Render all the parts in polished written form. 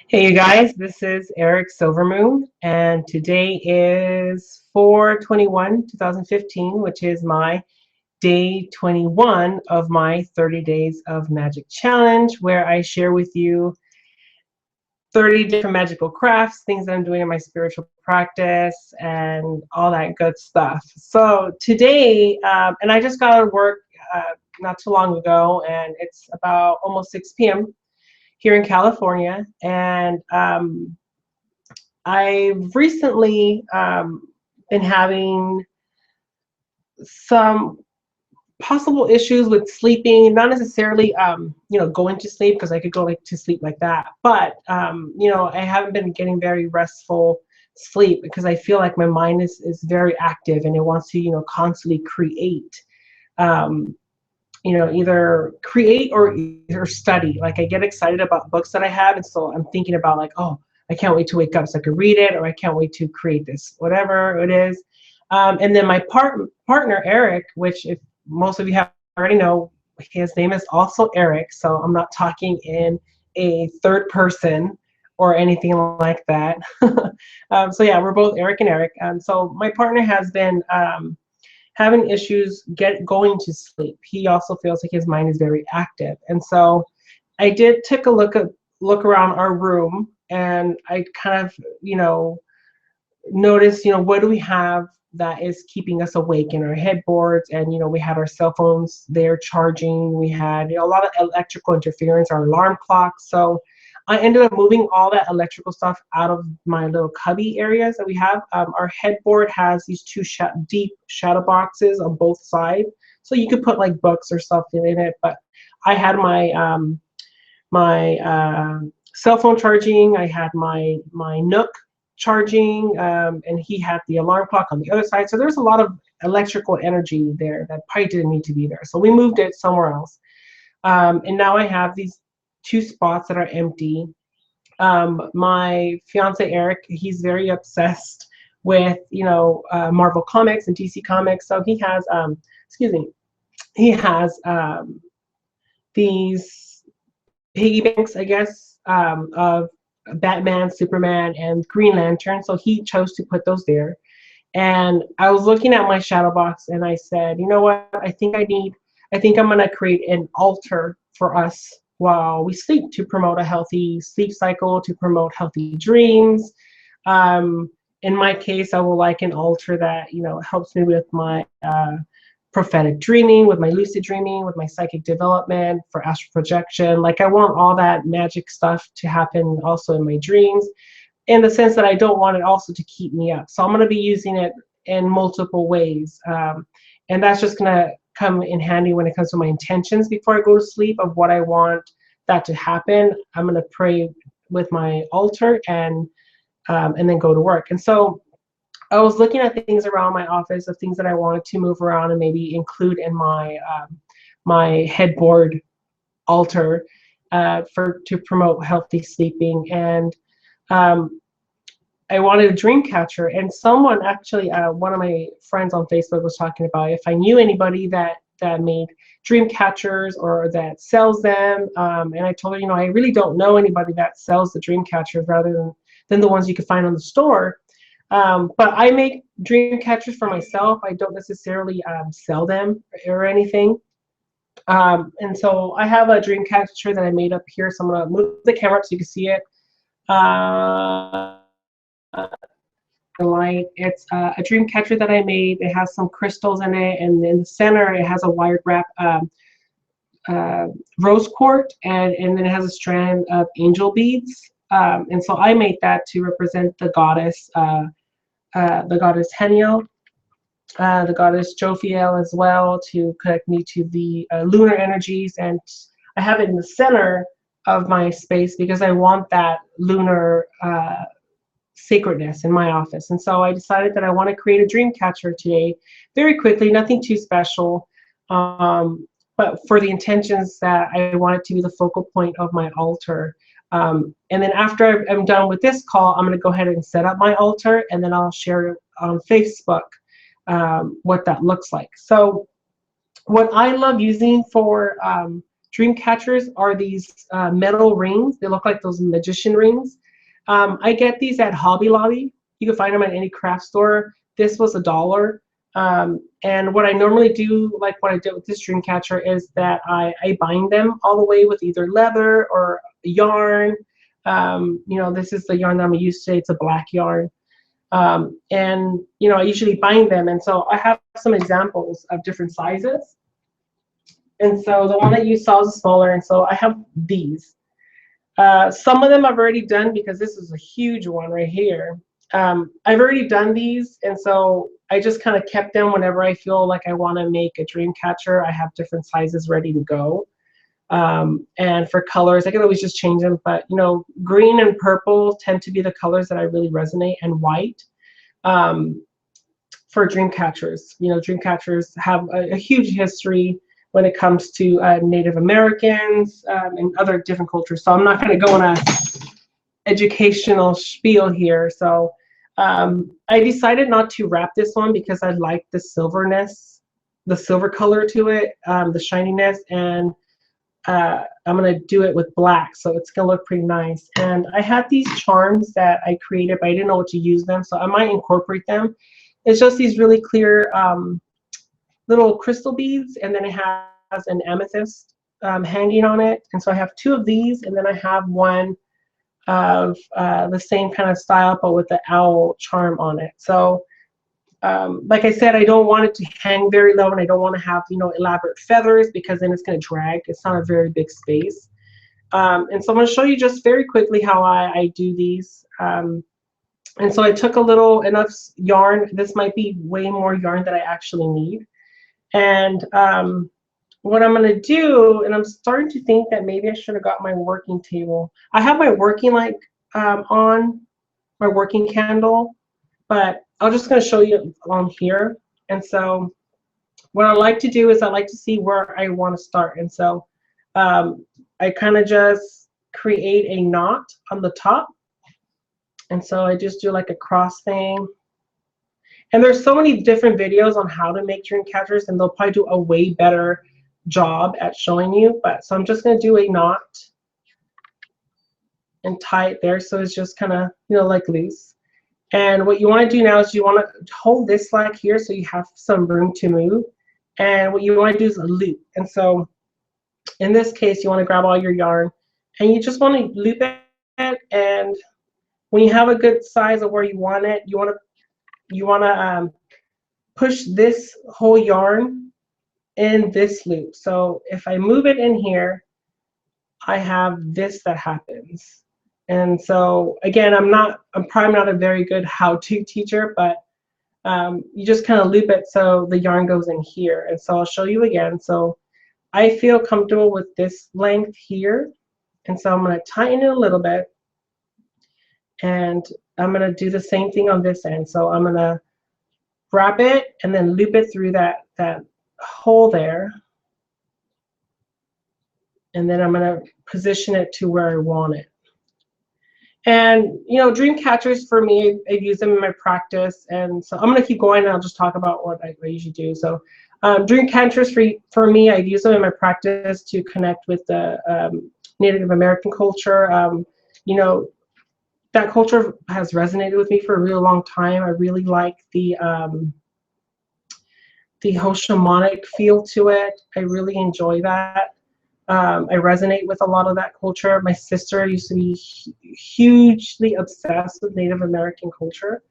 Hey you guys, this is Eric Silvermoon, and today is 4/21/2015, which is my day 21 of my 30 Days of Magic Challenge, where I share with you 30 different magical crafts, things that I'm doing in my spiritual practice, and all that good stuff. So today, and I just got out of work not too long ago, and it's about almost 6 p.m. here in California, and I've recently been having some possible issues with sleeping, not necessarily, going to sleep because I could go to sleep like that, but I haven't been getting very restful sleep because I feel like my mind is very active and it wants to, constantly create. Um, either create or either study. Like I get excited about books that I have, and so I'm thinking about like, oh, I can't wait to wake up so I can read it, or I can't wait to create this, whatever it is. And then my partner Eric, which if most of you have already know, his name is also Eric, so I'm not talking in a third person or anything like that. So yeah, we're both Eric and Eric. So my partner has been having issues going to sleep. He also feels like his mind is very active, and so I did take a look around our room, and I kind of noticed what do we have that is keeping us awake in our headboards, and we had our cell phones there charging. We had a lot of electrical interference, our alarm clock. So I ended up moving all that electrical stuff out of my little cubby areas that we have. Our headboard has these two deep shadow boxes on both sides, so you could put like books or stuff in it. But I had my cell phone charging. I had my Nook charging, and he had the alarm clock on the other side. So there's a lot of electrical energy there that probably didn't need to be there. So we moved it somewhere else. And now I have these two spots that are empty. My fiance Eric, he's very obsessed with Marvel comics and DC comics. So he has excuse me, he has these piggy banks, I guess, of Batman, Superman, and Green Lantern. So he chose to put those there. And I was looking at my shadow box, and I said, you know what? I think I'm going to create an altar for us while we sleep to promote a healthy sleep cycle, to promote healthy dreams. In my case, I will like an altar that, helps me with my prophetic dreaming, with my lucid dreaming, with my psychic development, for astral projection. Like I want all that magic stuff to happen also in my dreams, in the sense that I don't want it also to keep me up. So I'm going to be using it in multiple ways. And that's just going to come in handy when it comes to my intentions before I go to sleep of what I want that to happen. I'm going to pray with my altar and then go to work. And so I was looking at things around my office of things that I wanted to move around and maybe include in my headboard altar to promote healthy sleeping. And I wanted a dream catcher, and someone actually, one of my friends on Facebook was talking about if I knew anybody that made dream catchers or that sells them. And I told her, I really don't know anybody that sells the dream catchers rather than the ones you can find on the store. But I make dream catchers for myself. I don't necessarily sell them or anything. And so I have a dream catcher that I made up here. So I'm gonna move the camera up so you can see it. Light. It's a dream catcher that I made. It has some crystals in it, and in the center it has a wired wrap rose quartz, and then it has a strand of angel beads. And so I made that to represent the goddess Heniel, the goddess Jophiel as well, to connect me to the lunar energies. And I have it in the center of my space because I want that lunar sacredness in my office. And so I decided that I want to create a dream catcher today, very quickly, nothing too special, but for the intentions that I want it to be the focal point of my altar. And then after I'm done with this call, I'm going to go ahead and set up my altar, and then I'll share on Facebook what that looks like. So what I love using for dream catchers are these metal rings. They look like those magician rings. I get these at Hobby Lobby. You can find them at any craft store. This was $1. And what I normally do, like what I did with this dream catcher, is that I bind them all the way with either leather or yarn. You know, this is the yarn that I'm used to. It's a black yarn. And, you know, I usually bind them. And so I have some examples of different sizes. And so the one that you saw is smaller. And so I have these. Some of them I've already done because this is a huge one right here. I've already done these, and so I just kind of kept them whenever I feel like I want to make a dream catcher. I have different sizes ready to go. And for colors, I can always just change them. But, you know, green and purple tend to be the colors that I really resonate, and white for dream catchers. You know, dream catchers have a huge history when it comes to Native Americans and other different cultures. So I'm not going to go on a educational spiel here. So I decided not to wrap this one because I like the silverness, the silver color to it, the shininess, and I'm going to do it with black, so it's going to look pretty nice. And I had these charms that I created, but I didn't know what to use them, so I might incorporate them. It's just these really clear little crystal beads, and then it has an amethyst hanging on it. And so I have 2 of these, and then I have one of the same kind of style, but with the owl charm on it. So like I said, I don't want it to hang very low, and I don't want to have, you know, elaborate feathers, because then it's going to drag. It's not a very big space. And so I'm going to show you just very quickly how I do these. And so I took enough yarn. This might be way more yarn than I actually need. And what I'm going to do, and I'm starting to think that maybe I should have got my working table. I have my working light on, my working candle, but I'm just going to show you on here. And so what I like to do is I like to see where I want to start. And so I kind of just create a knot on the top. And so I just do like a cross thing. And there's so many different videos on how to make dream catchers, and they'll probably do a way better job at showing you. But so I'm just going to do a knot and tie it there, so it's just kind of, you know, like loose. And what you want to do now is you want to hold this slack here so you have some room to move. And what you want to do is a loop. And so in this case, you want to grab all your yarn, and you just want to loop it. And when you have a good size of where you want it, you want to push this whole yarn in this loop. So if I move it in here, I have this that happens. And so again, I'm probably not a very good how-to teacher, but you just kind of loop it so the yarn goes in here. And so I'll show you again. So I feel comfortable with this length here. And so I'm going to tighten it a little bit. And I'm going to do the same thing on this end. So I'm going to wrap it and then loop it through that hole there. And then I'm going to position it to where I want it. And, you know, dream catchers for me, I use them in my practice. And so I'm going to keep going, and I'll just talk about what I usually do. So dream catchers for me, I use them in my practice to connect with the Native American culture. You know, that culture has resonated with me for a really long time. I really like the whole shamanic feel to it. I really enjoy that. I resonate with a lot of that culture. My sister used to be hugely obsessed with Native American culture.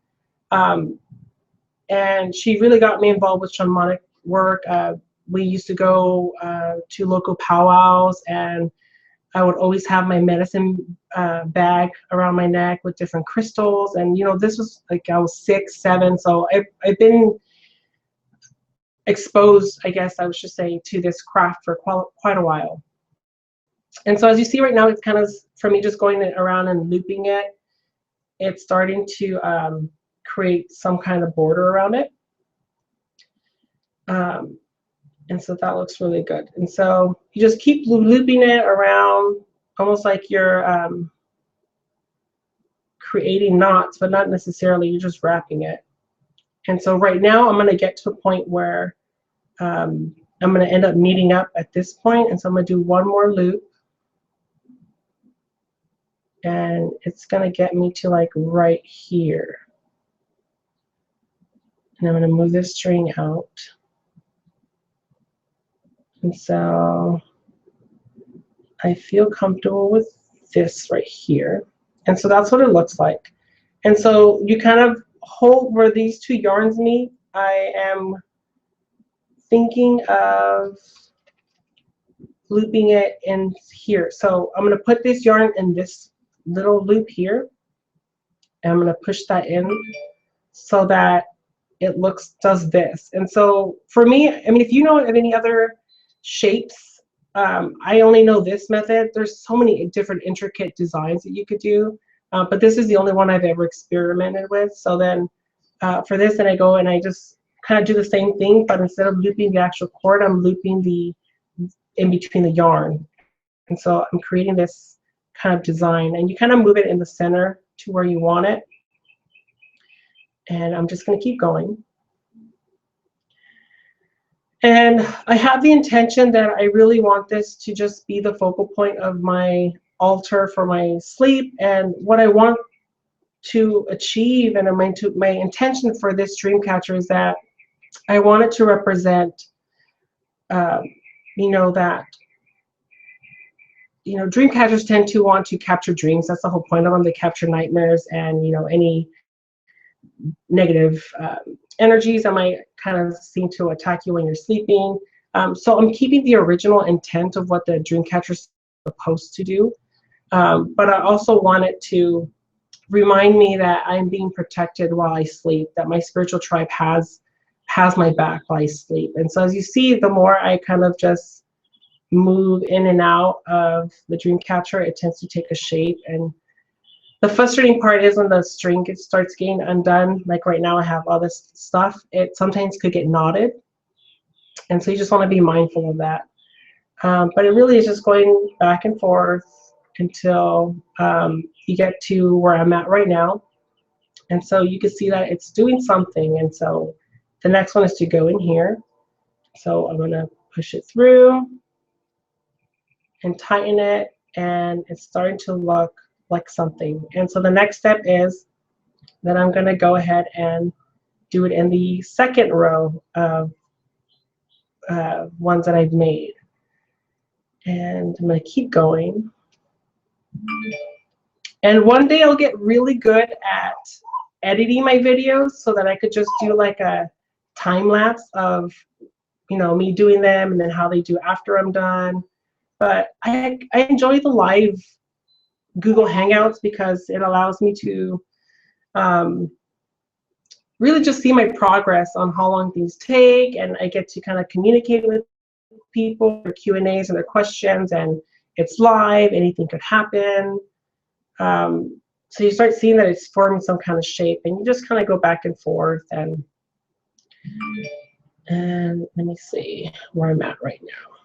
And she really got me involved with shamanic work. We used to go to local powwows, and I would always have my medicine bag around my neck with different crystals. And, you know, this was like I was 6, 7. So I've been exposed, I guess I should say, to this craft for quite a while. And so as you see right now, it's kind of, for me, just going around and looping it, it's starting to create some kind of border around it. And so that looks really good. And so you just keep looping it around, almost like you're creating knots, but not necessarily, you're just wrapping it. And so right now I'm going to get to a point where I'm going to end up meeting up at this point. And so I'm going to do one more loop. and it's gonna get me to like right here. And I'm gonna move this string out. And so I feel comfortable with this right here. And so that's what it looks like. And so you kind of hold where these two yarns meet. I am thinking of looping it in here. So I'm going to put this yarn in this little loop here, and I'm going to push that in so that it does this. And so for me, I mean, if you know of any other shapes, I only know this method. There's so many different intricate designs that you could do, but this is the only one I've ever experimented with. So then for this, then I go and I just kind of do the same thing, but instead of looping the actual cord, I'm looping the in between the yarn. And so I'm creating this kind of design, and you kind of move it in the center to where you want it. And I'm just going to keep going. And I have the intention that I really want this to just be the focal point of my altar for my sleep. And what I want to achieve, and my intention for this dream catcher is that I want it to represent, you know, that, you know, dream catchers tend to want to capture dreams. That's the whole point of them. They capture nightmares and, you know, any negative energies that might kind of seem to attack you when you're sleeping. So I'm keeping the original intent of what the dream catcher is supposed to do, but I also want it to remind me that I'm being protected while I sleep, that my spiritual tribe has my back while I sleep. And so as you see, the more I kind of just move in and out of the dream catcher, it tends to take a shape. And the frustrating part is when the string starts getting undone. Like right now I have all this stuff, it sometimes could get knotted, and so you just want to be mindful of that. But it really is just going back and forth until you get to where I'm at right now. And so you can see that it's doing something. And so the next one is to go in here. So I'm going to push it through and tighten it, and it's starting to look like something. And so the next step is that I'm going to go ahead and do it in the second row of ones that I've made. And I'm going to keep going. And one day I'll get really good at editing my videos so that I could just do like a time lapse of, you know, me doing them and then how they do after I'm done. But I enjoy the live Google Hangouts because it allows me to really just see my progress on how long things take, and I get to kind of communicate with people, their Q&As and their questions, and it's live, anything could happen. So you start seeing that it's forming some kind of shape, and you just kind of go back and forth. And let me see where I'm at right now.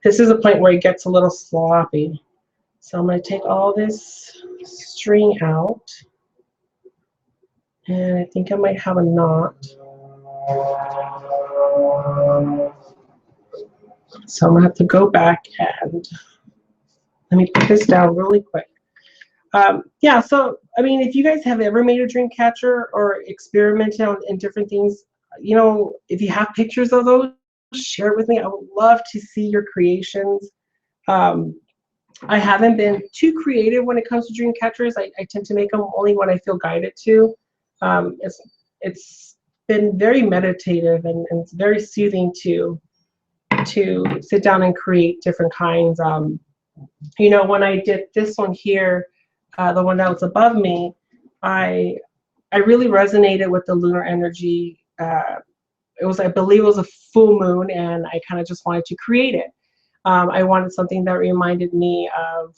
This is a point where it gets a little sloppy. So I'm going to take all this string out, and I think I might have a knot. So I'm going to have to go back and let me put this down really quick. Yeah, so I mean, if you guys have ever made a dream catcher or experimented in different things, you know, if you have pictures of those, share it with me. I would love to see your creations. I haven't been too creative when it comes to dream catchers. I tend to make them only when I feel guided to. It's been very meditative, and it's very soothing to sit down and create different kinds. You know, when I did this one here, the one that was above me, I really resonated with the lunar energy. It was, I believe it was a full moon, and I kind of just wanted to create it. I wanted something that reminded me of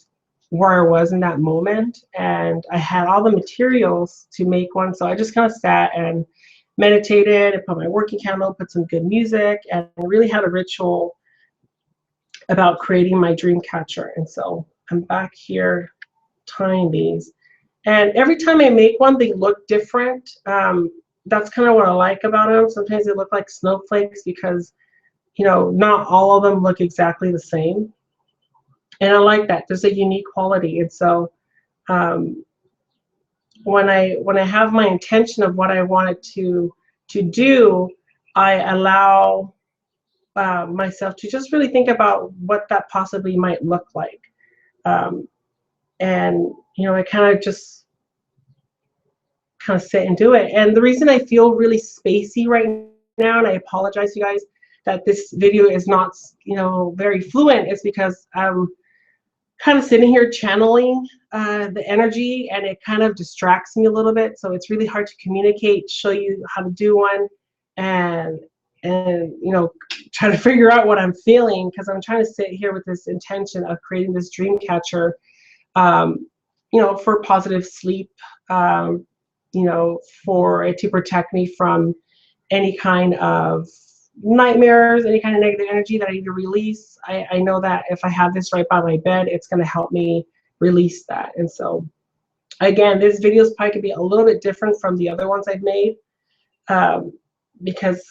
where I was in that moment, and I had all the materials to make one. So I just kind of sat and meditated and put my working candle, put some good music, and really had a ritual about creating my dream catcher. And so I'm back here tying these, and every time I make one, they look different. That's kind of what I like about them. Sometimes they look like snowflakes because, you know, not all of them look exactly the same, and I like that. There's a unique quality. And so um, when I have my intention of what I wanted to do, I allow myself to just really think about what that possibly might look like. Um, and I kind of just sit and do it. And the reason I feel really spacey right now, and I apologize, you guys, that this video is not very fluent, is because I'm kind of sitting here channeling the energy, and it kind of distracts me a little bit. So it's really hard to communicate, show you how to do one, and try to figure out what I'm feeling, because I'm trying to sit here with this intention of creating this dream catcher, for positive sleep, for it to protect me from any kind of nightmares, any kind of negative energy that I need to release. I know that if I have this right by my bed, it's going to help me release that. And so, again, this video is probably going to be a little bit different from the other ones I've made, because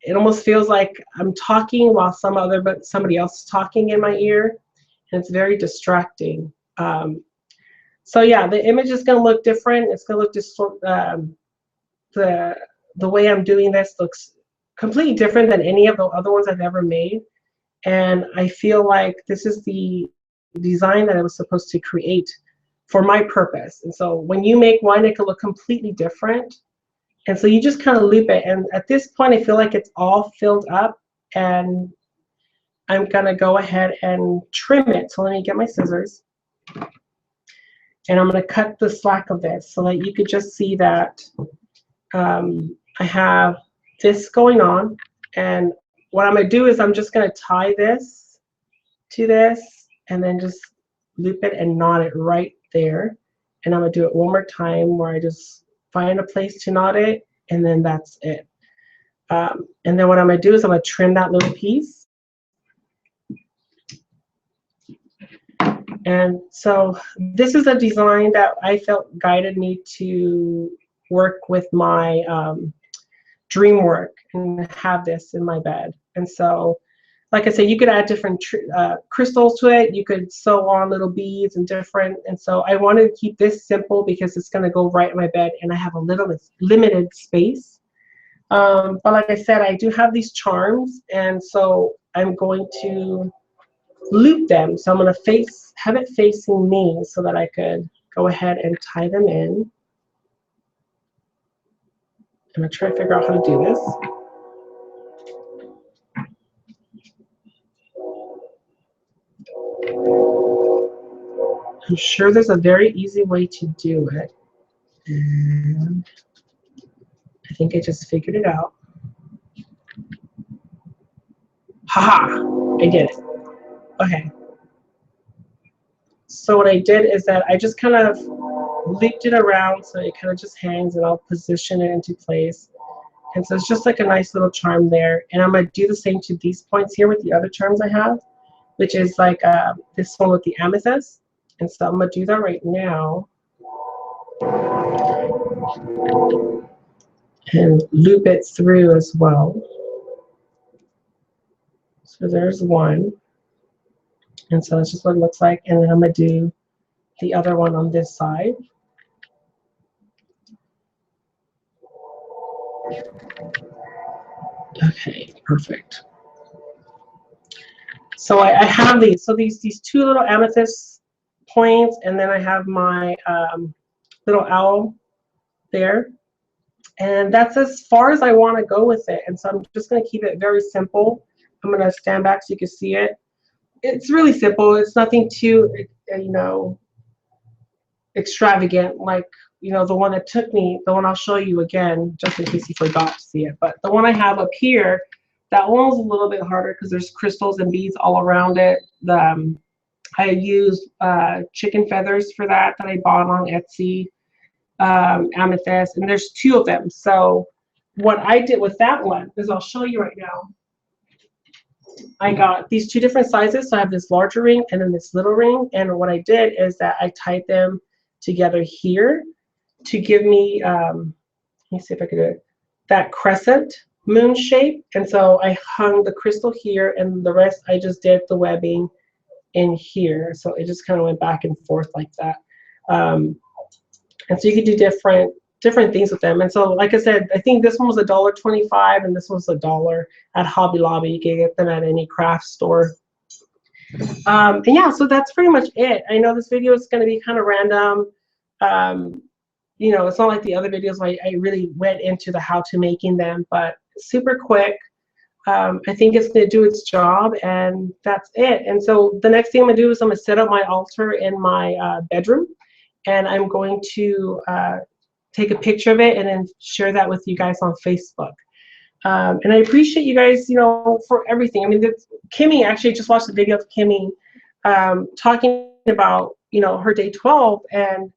it almost feels like I'm talking while somebody else is talking in my ear, and it's very distracting. So yeah, the image is going to look different. It's going to look the way I'm doing this looks completely different than any of the other ones I've ever made. And I feel like this is the design that I was supposed to create for my purpose. And so when you make one, it can look completely different. And so you just kind of loop it. And at this point, I feel like it's all filled up, and I'm going to go ahead and trim it. So let me get my scissors. And I'm going to cut the slack of this so that you could just see that I have this going on. And what I'm going to do is I'm just going to tie this to this, and then just loop it and knot it right there. And I'm going to do it one more time where I just find a place to knot it, and then that's it. And then what I'm going to do is I'm going to trim that little piece. And so this is a design that I felt guided me to work with my dream work and have this in my bed. And so, like I said, you could add different crystals to it. You could sew on little beads and different. And so I wanted to keep this simple because it's going to go right in my bed, and I have a little limited space. But like I said, I do have these charms, and so I'm going to loop them. So I'm going to have it facing me so that I could go ahead and tie them in. I'm going to try to figure out how to do this. I'm sure there's a very easy way to do it. And I think I just figured it out. Haha! I did it. Okay. So what I did is that I just kind of looped it around so it kind of just hangs, and I'll position it into place. And so it's just like a nice little charm there. And I'm going to do the same to these points here with the other charms I have, which is like this one with the amethyst. And so I'm going to do that right now. And loop it through as well. So there's one. And so that's just what it looks like. And then I'm going to do the other one on this side. Okay, perfect. So I have these. So these two little amethyst points, and then I have my little owl there. And that's as far as I want to go with it. And so I'm just going to keep it very simple. I'm going to stand back so you can see it. It's really simple. It's nothing too, extravagant like, the one that took me, the one I'll show you again, just in case you forgot to see it. But the one I have up here, that one was a little bit harder because there's crystals and beads all around it. I used chicken feathers for that I bought on Etsy, amethyst, and there's two of them. So what I did with that one is, I'll show you right now. I got these two different sizes. So I have this larger ring and then this little ring. And what I did is that I tied them together here to give me, let me see if I could do it, that crescent moon shape. And so I hung the crystal here, and the rest I just did the webbing in here. So it just kind of went back and forth like that. And so you could do different things with them. And so, like I said, I think this one was $1.25 and this was $1 at Hobby Lobby. You can get them at any craft store. And yeah, so that's pretty much it. I know this video is going to be kind of random. You know, it's not like the other videos where I really went into the how to making them, but super quick. I think it's going to do its job, and that's it. And so the next thing I'm going to do is I'm going to set up my altar in my bedroom, and I'm going to take a picture of it and then share that with you guys on Facebook. And I appreciate you guys, you know, for everything. I mean, Kimmy, actually just watched the video of Kimmy talking about, you know, her day 12, and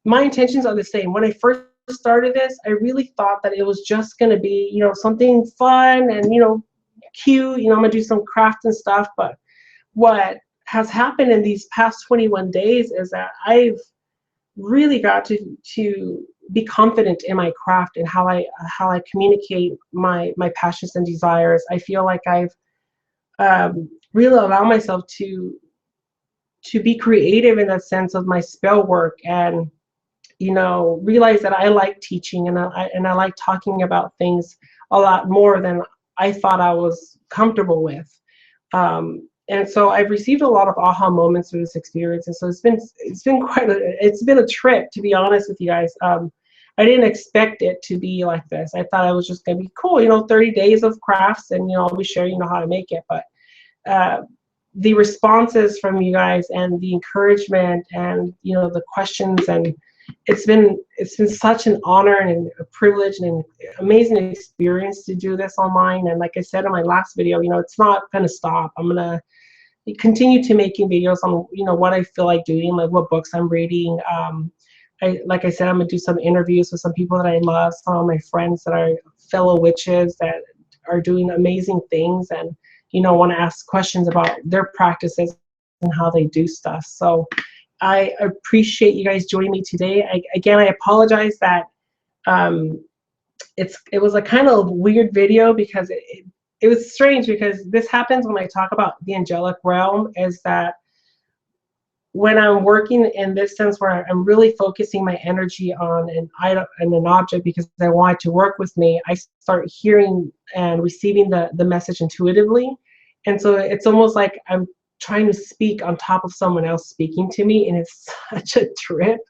my intentions are the same. When I first started this, I really thought that it was just going to be, you know, something fun and, you know, cute. You know, I'm going to do some craft and stuff. But what has happened in these past 21 days is that I've really got to be confident in my craft and how I communicate my passions and desires. I feel like I've really allowed myself to be creative in the sense of my spell work, and you know, realize that I like teaching, and I like talking about things a lot more than I thought I was comfortable with. And so I've received a lot of aha moments through this experience, and so it's been a trip, to be honest with you guys. I didn't expect it to be like this. I thought it was just gonna be cool, you know, 30 days of crafts, and you know, I'll be sharing, you know, how to make it. But the responses from you guys and the encouragement and, you know, the questions, and it's been such an honor and a privilege and an amazing experience to do this online. And like I said in my last video, you know, it's not gonna stop. I'm gonna continue to making videos on, you know, what I feel like doing, like what books I'm reading. Like I said, I'm gonna do some interviews with some people that I love, some of my friends that are fellow witches that are doing amazing things, and you know, want to ask questions about their practices and how they do stuff. So I appreciate you guys joining me today. Again, I apologize that it was a kind of weird video, because it was strange, because this happens when I talk about the angelic realm, is that when I'm working in this sense where I'm really focusing my energy on an item and an object because I want it to work with me, I start hearing and receiving the message intuitively. And so it's almost like I'm trying to speak on top of someone else speaking to me, and it's such a trip.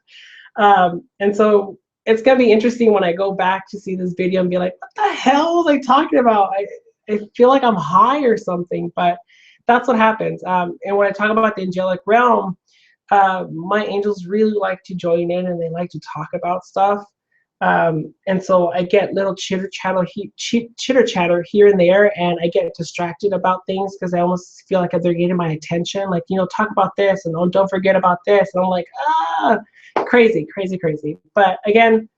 And so it's gonna be interesting when I go back to see this video and be like, what the hell was I talking about? I feel like I'm high or something, but that's what happens. And when I talk about the angelic realm, my angels really like to join in, and they like to talk about stuff. And so I get little chitter chatter here and there, and I get distracted about things because I almost feel like they're getting my attention. Like, you know, talk about this, and oh, don't forget about this. And I'm like, crazy. But again,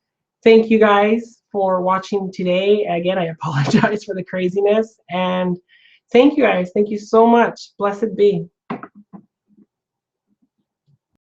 thank you guys for watching today. Again, I apologize for the craziness, and thank you guys. Thank you so much. Blessed be.